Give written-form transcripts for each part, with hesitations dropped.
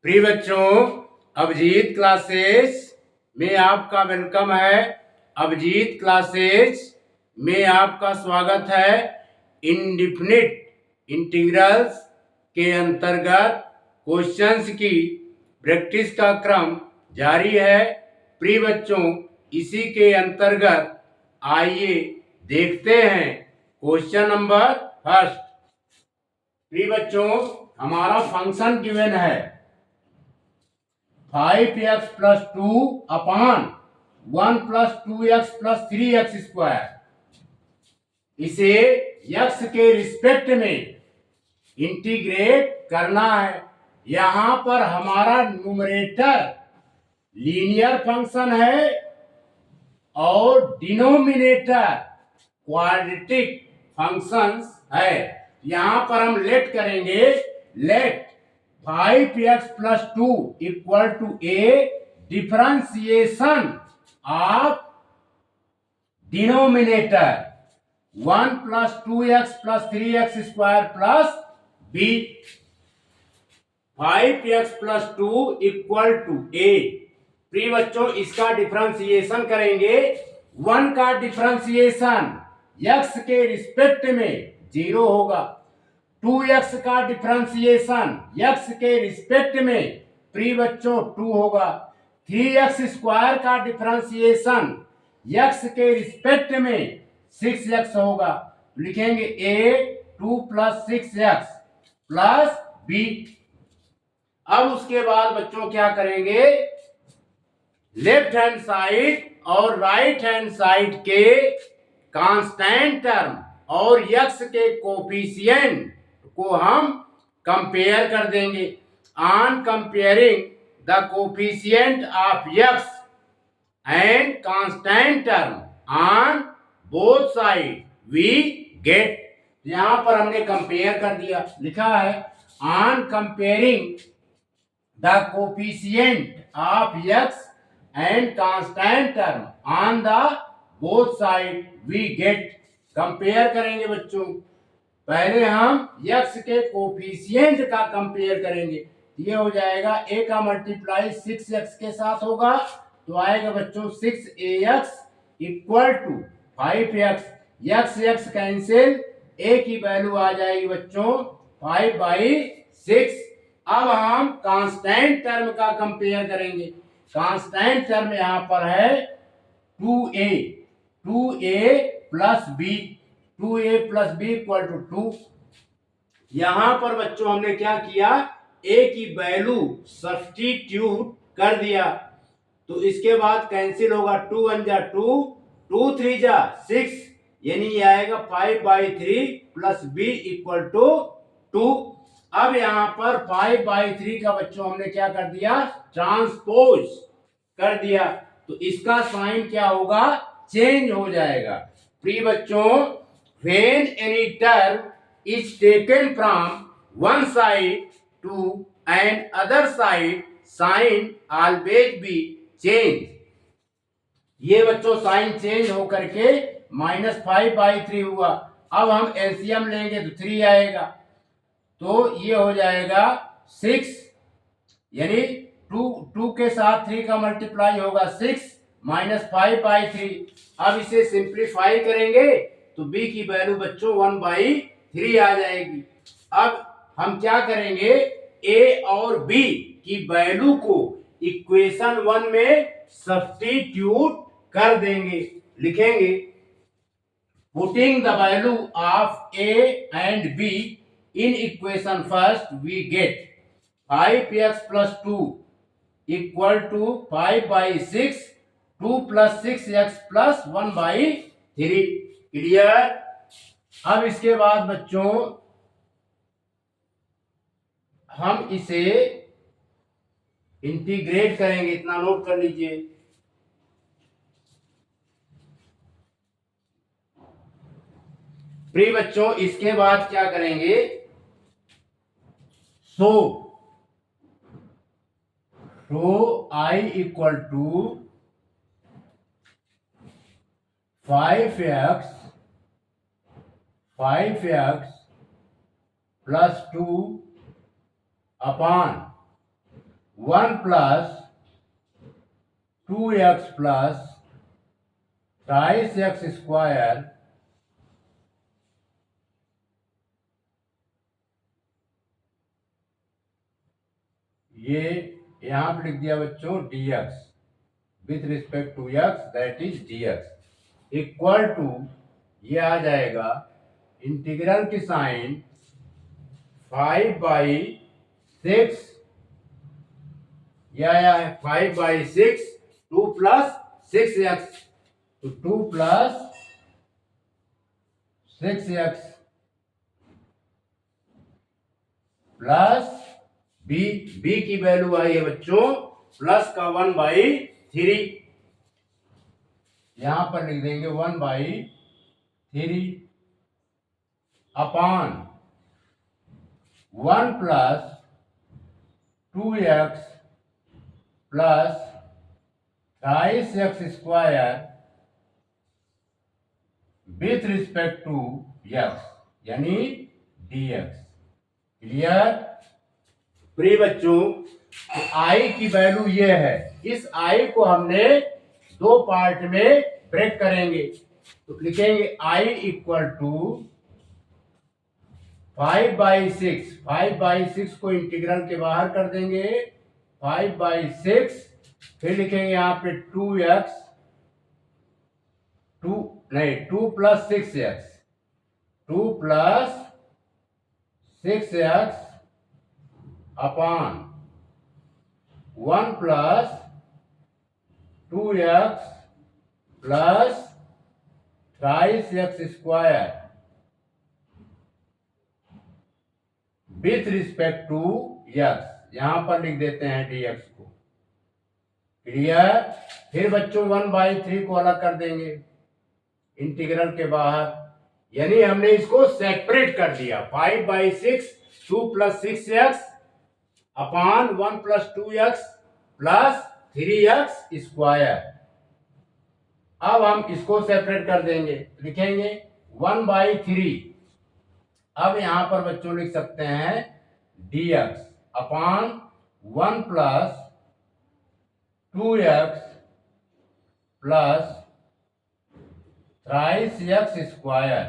प्रिय बच्चों, अभिजीत क्लासेस में आपका वेलकम है। अभिजीत क्लासेस में आपका स्वागत है। इंडिफिनिट इंटीग्रल्स के अंतर्गत क्वेश्चंस की प्रैक्टिस का क्रम जारी है। प्रिय बच्चों, इसी के अंतर्गत आइए देखते हैं क्वेश्चन नंबर फर्स्ट। प्रिय बच्चों, हमारा फंक्शन गिवन है 5x plus 2 upon 1 plus 2x plus 3x square. इसे x के रिस्पेक्ट में इंटीग्रेट करना है। यहां पर हमारा न्यूमरेटर लीनियर फंक्शन है और डिनोमिनेटर क्वाड्रेटिक फंक्शंस है। यहां पर हम लेट करेंगे, let 5x plus 2 equal to a differentiation of denominator 1 plus 2x plus 3x square plus b। 5x plus 2 equal to a. प्रिय बच्चों, इसका डिफरेंशिएशन करेंगे। 1 का डिफरेंशिएशन x के रिस्पेक्ट में 0 होगा। 2x का डिफरेंशिएशन x के रिस्पेक्ट में प्रिय बच्चों 2 होगा। 3x स्क्वायर का डिफरेंशिएशन x के रिस्पेक्ट में 6x होगा। लिखेंगे a 2 plus 6x plus b। अब उसके बाद बच्चों क्या करेंगे, लेफ्ट हैंड साइड और राइट हैंड साइड के कांस्टेंट टर्म और x के कोफिशिएंट को हम कंपेयर कर देंगे। On comparing the coefficient of x and constant term on both side we get. यहां पर हमने कंपेयर कर दिया, लिखा है on comparing the coefficient of x and constant term on the both side we get. Compare करेंगे बच्चों, पहले हम x के कोफिशिएंट का कंपेयर करेंगे। ये हो जाएगा a का मल्टीप्लाई 6x के साथ होगा तो आएगा बच्चों 6ax equal to 5x। x cancel, a की वैल्यू आ जाएगी बच्चों 5/6। अब हम कांस्टेंट टर्म का कंपेयर करेंगे। कांस्टेंट टर्म यहां पर है 2a plus b। 2a plus b equal to 2। यहां पर बच्चों हमने क्या किया, a की वैल्यू सब्स्टिट्यूट कर दिया तो इसके बाद कैंसिल होगा। 2 1 जा 2, 2 3 जा 6, यानी ये आएगा 5/3 प्लस b इक्वल टू 2। अब यहां पर 5/3 का बच्चों हमने क्या कर दिया, ट्रांसपोज कर दिया तो इसका साइन क्या होगा, चेंज हो जाएगा। प्रिय बच्चों, when any term is taken from one side to an other side, sign always be change। ये बच्चों साइन चेंज हो करके -5/3 हुआ। अब हम एलसीएम लेंगे तो 3 आएगा तो ये हो जाएगा 6, यानी 2 के साथ 3 का मल्टीप्लाई होगा 6 -5/3। अब इसे सिंप्लीफाई करेंगे तो b की वैल्यू बच्चों 1/3 आ जाएगी। अब हम क्या करेंगे, a और b की वैल्यू को इक्वेशन 1 में सब्स्टिट्यूट कर देंगे। लिखेंगे putting the value of a and b in equation first we get 5x plus 2 equal to 5/6, 2 plus 6x plus 1/3। Clear. अब इसके बाद बच्चों हम इसे इंटीग्रेट करेंगे, इतना नोट कर लीजिए। प्रिय बच्चों, इसके बाद क्या करेंगे, so I equal to 5x plus 2 upon 1 plus 2x plus 22x square ये यहां पर लिख दिया बच्चों dx with respect to x that is dx equal to ये आ जाएगा इंटीग्रल की साइन 5/6 यह आया है 5/6 2 प्लस 6x तो 2 प्लस 6x प्लस b की वैल्यू आई है बच्चों प्लस का 1/3 यहां पर लिख देंगे 1/3 upon 1 plus 2x plus 22x square with respect to x यानी dx क्लियर प्रिय बच्चों आई की वैल्यू ये है इस आई को हमने दो पार्ट में ब्रेक करेंगे तो लिखेंगे आई इक्वल टू 5/6 को इंटीग्रल के बाहर कर देंगे 5/6 फिर लिखेंगे यहां पे 2x 2 plus 6x 2 plus 6x upon 1 plus 2x plus 22x square with respect to x यहां पर लिख देते हैं dx को क्लियर फिर बच्चों 1/3 को अलग कर देंगे इंटीग्रल के बाहर यानी हमने इसको सेपरेट कर दिया 5/6 2 plus 6x upon 1 plus 2x plus 3x square अब हम इसको सेपरेट कर देंगे लिखेंगे 1/3 अब यहां पर बच्चों लिख सकते हैं dx upon 1 plus 2x plus 23x square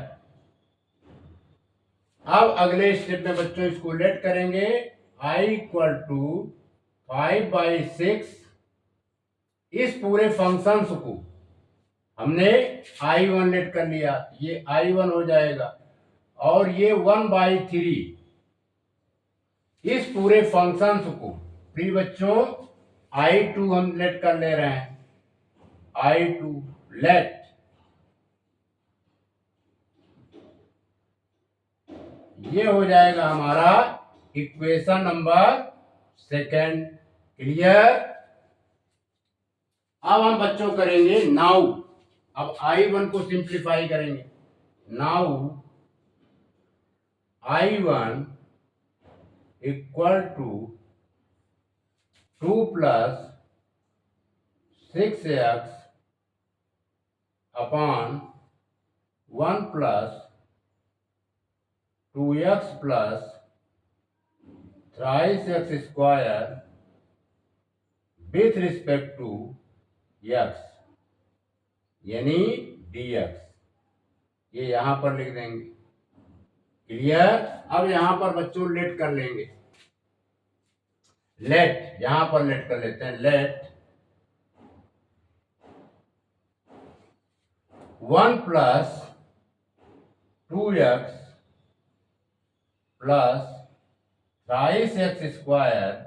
अब अगले स्टेप में बच्चों इसको लेट करेंगे i इक्वल टू 5/6 इस पूरे फंक्शंस को हमने i1 लेट कर लिया ये i1 हो जाएगा और ये 1/3 इस पूरे फंक्शंस को प्रिय बच्चों i2 हम लेट कर ले रहे हैं i2 लेट ये हो जाएगा हमारा इक्वेशन नंबर सेकंड क्लियर अब हम बच्चों करेंगे नाउ अब i1 को सिंप्लीफाई करेंगे now i1 equal to 2 plus 6x upon 1 plus 2x plus 23x square with respect to x यानी dx ये यहां पर लिख देंगे क्लियर अब यहां पर बच्चों लेट कर लेंगे लेट यहां पर लेट कर लेते हैं let 1 plus 2x plus 23x square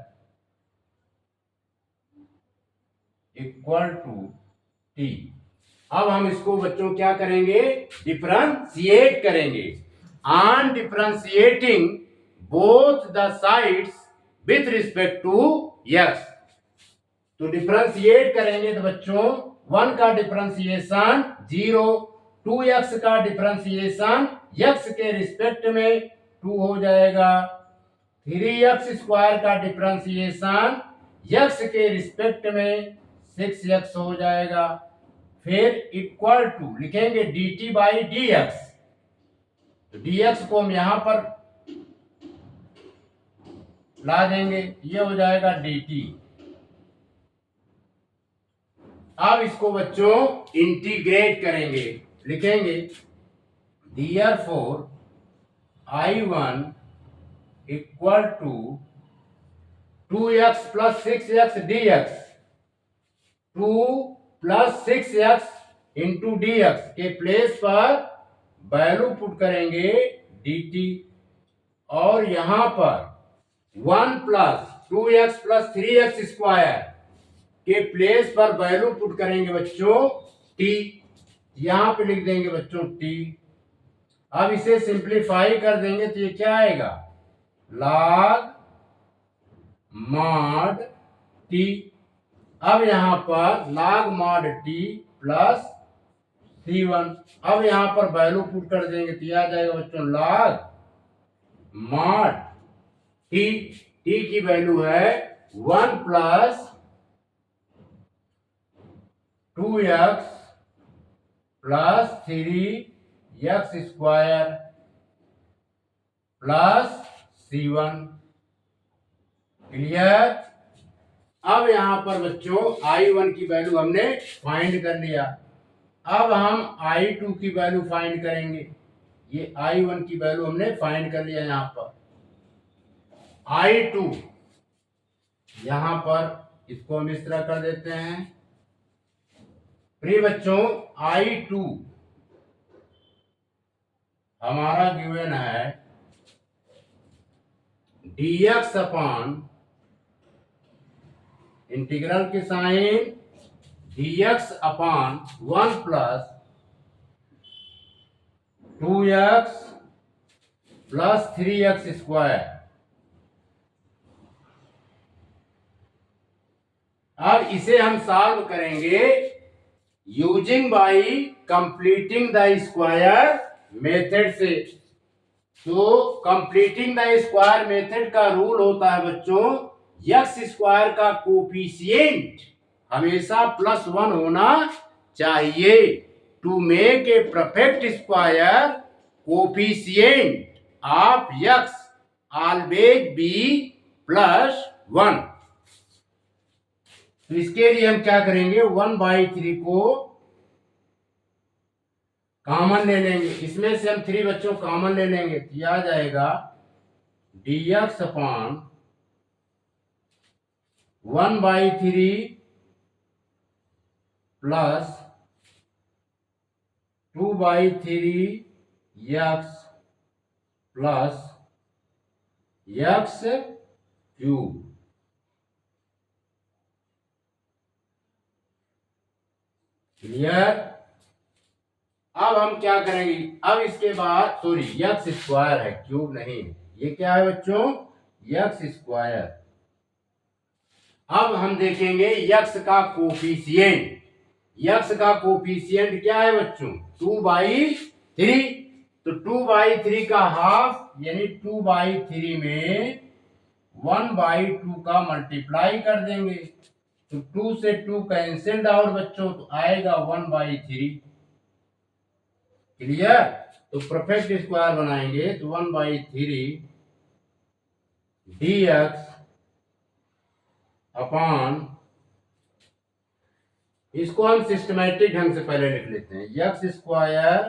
equal to t अब हम इसको बच्चों क्या करेंगे डिफरेंशिएट करेंगे on differentiating both the sides with respect to x तो डिफरेंशिएट करेंगे तो बच्चों 1 का डिफरेंशिएशन 0 2x का डिफरेंशिएशन x के रिस्पेक्ट में 2 हो जाएगा 3x स्क्वायर का डिफरेंशिएशन x के रिस्पेक्ट में 6x हो जाएगा फिर इक्वल टू लिखेंगे dt बाई dx तो dx को हम यहां पर ला देंगे, ये हो जाएगा dt। अब इसको बच्चों इंटीग्रेट करेंगे, लिखेंगे therefore I1 equal to 2x plus 6x dx, 2 plus 6x into dx के प्लेस पर वैल्यू पुट करेंगे dt, और यहां पर 1 plus 2x plus 3x square के प्लेस पर वैल्यू पुट करेंगे बच्चों t, यहां पे लिख देंगे बच्चों t। अब इसे सिंप्लीफाई कर देंगे तो ये क्या आएगा, log mod t। अब यहां पर log mod t plus c1, अब यहां पर वैल्यू पुट कर देंगे तो यह आ जाएगा बच्चों log mod t। t की वैल्यू है 1 plus 2x plus 3x square plus c1। Clear. अब यहां पर बच्चों I1 की वैल्यू हमने फाइंड कर लिया, अब हम I2 की वैल्यू फाइंड करेंगे। ये I1 की वैल्यू हमने फाइंड कर लिया, यहां पर I2, यहां पर इसको हम इस तरह कर देते हैं। प्रिय बच्चों I2 हमारा गिवन है dx अपॉन इंटीग्रल के sign dx upon 1 plus 2x plus 3x square. अब इसे हम सॉल्व करेंगे using by completing the square method से। तो कंप्लीटिंग द स्क्वायर मेथड का रूल होता है बच्चों, एक्स स्क्वायर का कोफिशिएंट हमेशा +1 होना चाहिए। To make a perfect square coefficient of x always be +1। तो इसके लिए हम क्या करेंगे, 1/3 को कॉमन ले लेंगे, इसमें से हम 3 बच्चों कॉमन ले लेंगे तो यह आ जाएगा dx upon 1/3 plus 2/3 x plus x cube. Clear. अब हम क्या करेंगे, अब इसके बाद सॉरी एक्स स्क्वायर है, क्यूब नहीं है, ये क्या है बच्चों, एक्स स्क्वायर। अब हम देखेंगे एक्स का कोफिशिएंट। एक्स का कोफिशिएंट क्या है बच्चों, 2/3। तो 2/3 का हाफ यानी 2/3 में 1/2 का मल्टीप्लाई कर देंगे, तो 2 से 2 कैंसिल्ड आउट बच्चों, तो आएगा 1/3। क्लियर। तो परफेक्ट स्क्वायर बनाएंगे तो 1/3 dx अपॉन, इसको हम सिस्टमैटिक ढंग से पहले लिख लेते हैं, एक्स स्क्वायर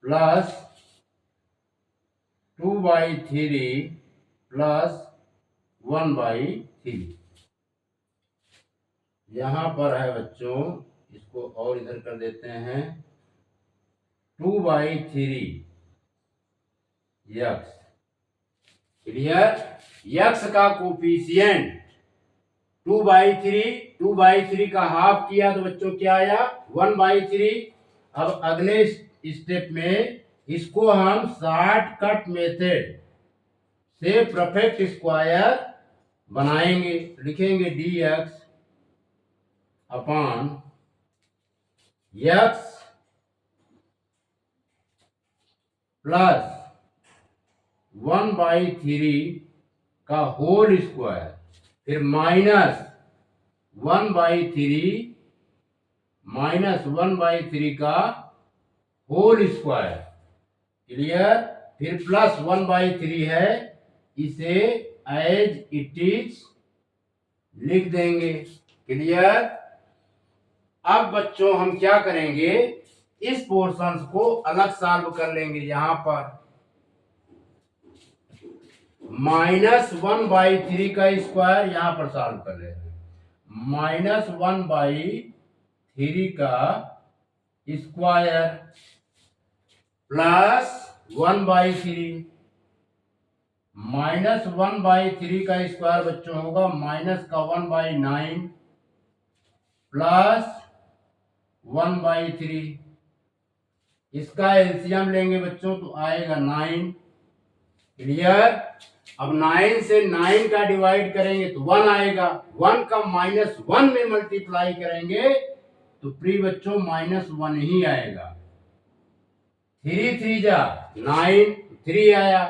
प्लस 2/3 प्लस 1/3। यहां पर है बच्चों, इसको और इधर कर देते हैं 2/3 एक्स। क्लियर। एक्स का कोफिशिएंट 2/3 का हाफ किया तो बच्चों क्या आया, 1/3। अब अगले स्टेप में इसको हम शॉर्टकट मेथड से परफेक्ट स्क्वायर बनाएंगे, लिखेंगे dx अपॉन x प्लस 1/3 का होल स्क्वायर, फिर -1/3 का होल स्क्वायर। क्लियर। फिर +1/3 है इसे एज इट इज लिख देंगे। क्लियर। अब बच्चों हम क्या करेंगे, इस पोर्शन को अलग सॉल्व कर लेंगे। यहां पर -1/3 का स्क्वायर यहां पर सॉल्व कर रहे हैं। -1/3 का स्क्वायर प्लस 1/3। -1/3 का स्क्वायर बच्चों होगा माइनस का 1/9 प्लस 1/3। इसका एलसीएम लेंगे बच्चों तो आएगा 9। क्लियर। अब 9 से 9 का डिवाइड करेंगे तो 1 आएगा। 1 का -1 में मल्टीप्लाई करेंगे तो प्री बच्चों -1 ही आएगा। 3 3 जा 9, 3 आया।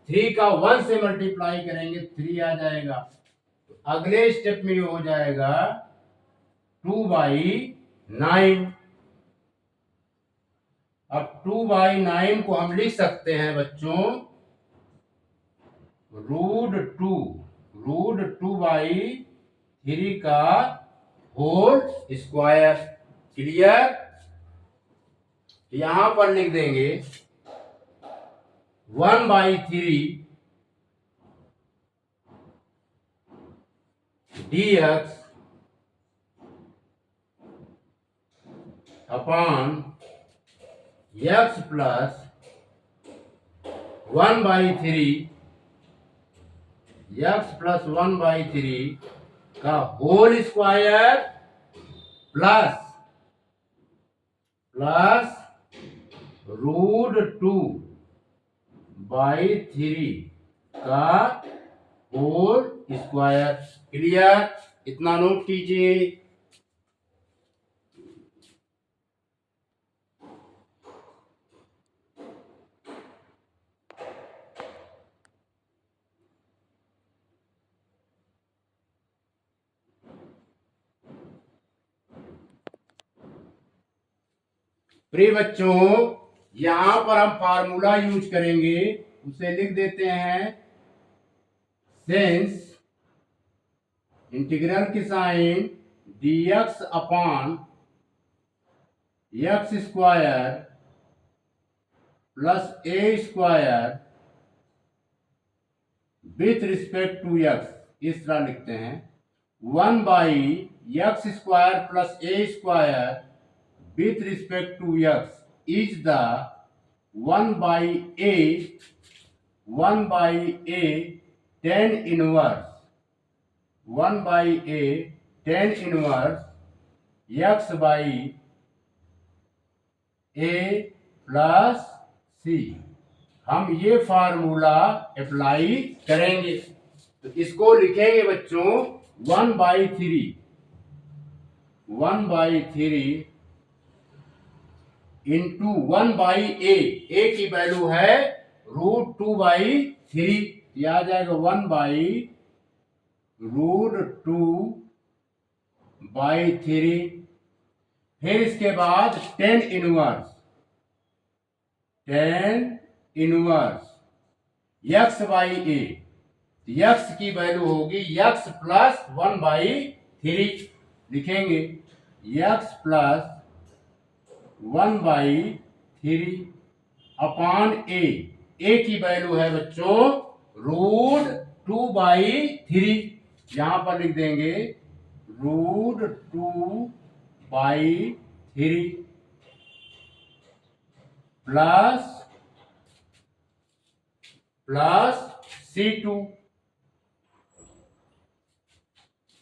3 का 1 से मल्टीप्लाई करेंगे 3 आ जाएगा। तो अगले स्टेप में ये हो जाएगा 2/9। अब 2/9 को हम लिख सकते हैं बच्चों √2/3 का होल स्क्वायर। क्लियर। यहां पर लिख देंगे 1/3 dx अपॉन x प्लस 1/3 का होल स्क्वायर प्लस √2/3 का होल स्क्वायर। क्लियर। इतना नोट कीजिए। प्रिय बच्चों यहां पर हम फार्मूला यूज करेंगे, उसे लिख देते हैं सिंस इंटीग्रल की sign dx upon x square plus a square with respect to x, इस तरह लिखते हैं 1/x square plus a square with respect to x is the 1/a tan inverse 1/a tan inverse x by a plus c। हम ये formula apply करेंगे तो इसको लिखेंगे बच्चों 1/3 इंटू 1/a। a की वैल्यू है √2/3। यह आ जाएगा 1/√2/3। फिर इसके बाद tan inverse x by a। x की वैल्यू होगी x प्लस 1/3। लिखेंगे x प्लस 1/3 अपॉन a की वैल्यू है बच्चों √2/3। यहां पर लिख देंगे √2/3 प्लस C2।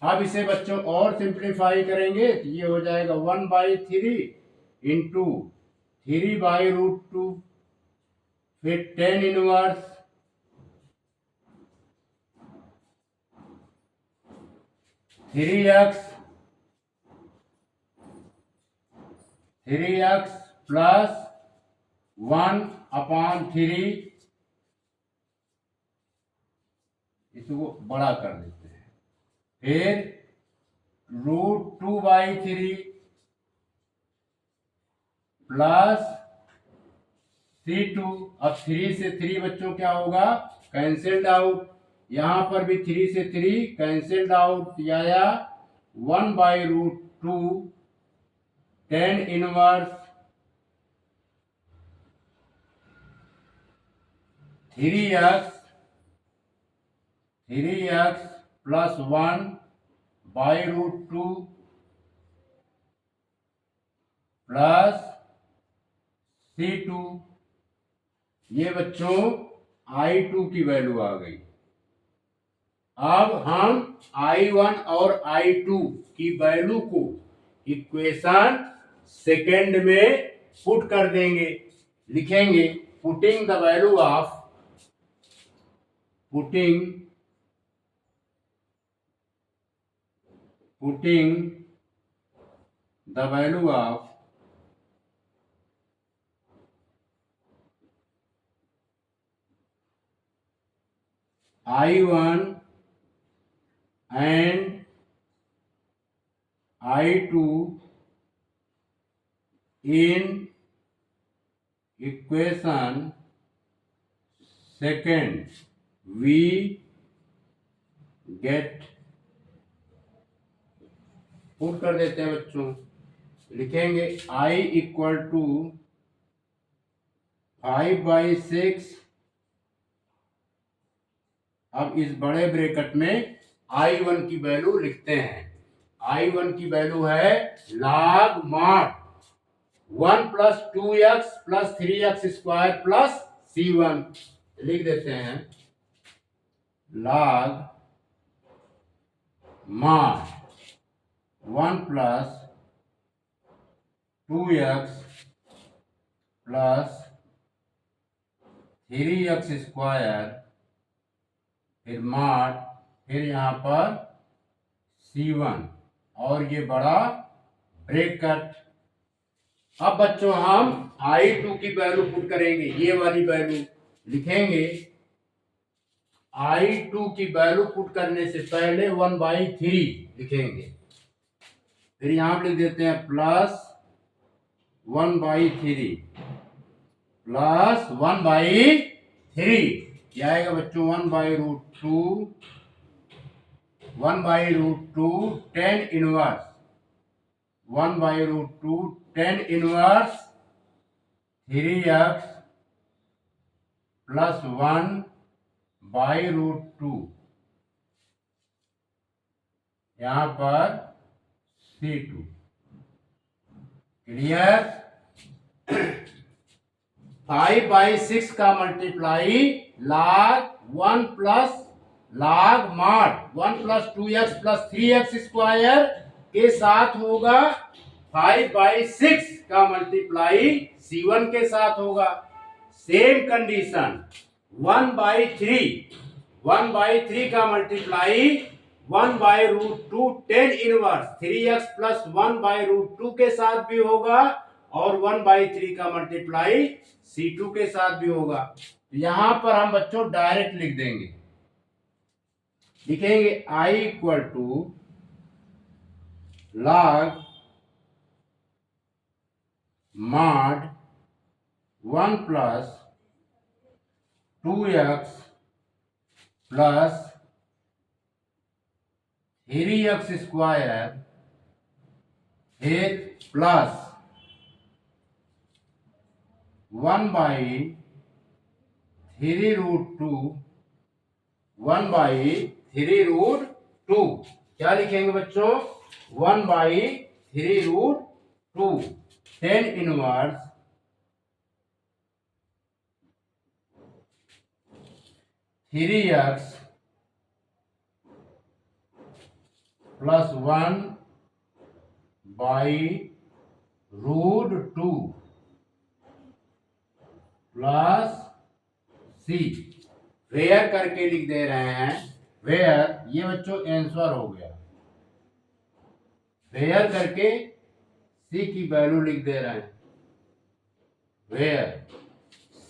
अब इसे बच्चों और सिंप्लीफाई करेंगे तो ये हो जाएगा 1/3 इंटू 3/√2 फिर tan इनवर्स 3x प्लस 1/3। इसको बड़ा कर देते हैं। फिर √2/3 प्लस C2। अब 3 से 3 बच्चों क्या होगा, कैंसिल्ड आउट। यहाँ पर भी 3 से 3 कैंसिल्ड आउट आया, 1/√2 tan inverse 3x plus 1/√2 plus C2। ये बच्चों I2 की वैल्यू आ गई। अब हम I1 और I2 की वैल्यू को इक्वेशन सेकेंड में पुट कर देंगे। लिखेंगे putting the value of putting the value of I1 and I2 in equation second, we get, put कर देते हैं बच्चों। लिखेंगे I इक्वल टू 5/6। अब इस बड़े ब्रैकेट में I1 की वैल्यू लिखते हैं। I1 की वैल्यू है log mod 1 plus 2x plus 3x square plus C1। लिख देते हैं log mod 1 plus 2x plus 3x square, फिर mod, फिर यहाँ पर C1 और ये बड़ा ब्रैकेट। अब बच्चों हम I2 की वैल्यू पुट करेंगे, ये वाली वैल्यू लिखेंगे। I2 की वैल्यू पुट करने से पहले 1/3 लिखेंगे, फिर यहां पर लिख देते हैं प्लस 1/3 प्लस 1/3। क्या आएगा बच्चों 1/√2 tan inverse 1/√2 tan inverse 3x plus 1/√2, यहां पर C2। क्लियर। 5/6 का multiply log 1 plus log mod 1 plus 2x plus 3x square के साथ होगा। 5/6 का मल्टीप्लाई C1 के साथ होगा। सेम कंडीशन 1/3 का multiply 1/√2 tan inverse 3x plus 1/√2 के साथ भी होगा और 1/3 का मल्टीप्लाई C2 के साथ भी होगा। यहां पर हम बच्चों डायरेक्ट लिख देंगे। लिखेंगे I equal to log mod 1 plus 2x plus 3x square, फिर प्लस 1/3√2 1/3√2। क्या लिखेंगे बच्चों 1/3√2 tan inverse 3x plus 1/√2 plus C। Where करके लिख दे रहे हैं। वेयर, ये बच्चों आंसर हो गया। वेयर करके C की वैल्यू लिख दे रहे हैं। वेयर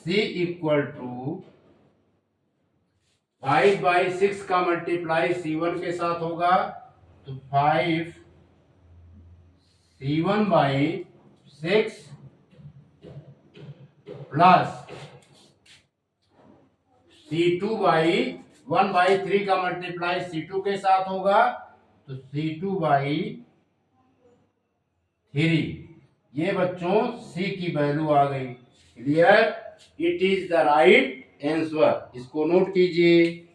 C इक्वल टू 5/6 का मल्टीप्लाई C1 के साथ होगा, तो 5 C1/6 प्लस C2/1 1/3 का मल्टीप्लाई C2 के साथ होगा तो C2/3। ये बच्चों C की वैल्यू आ गई। Clear? It is the right answer. इसको नोट कीजिए।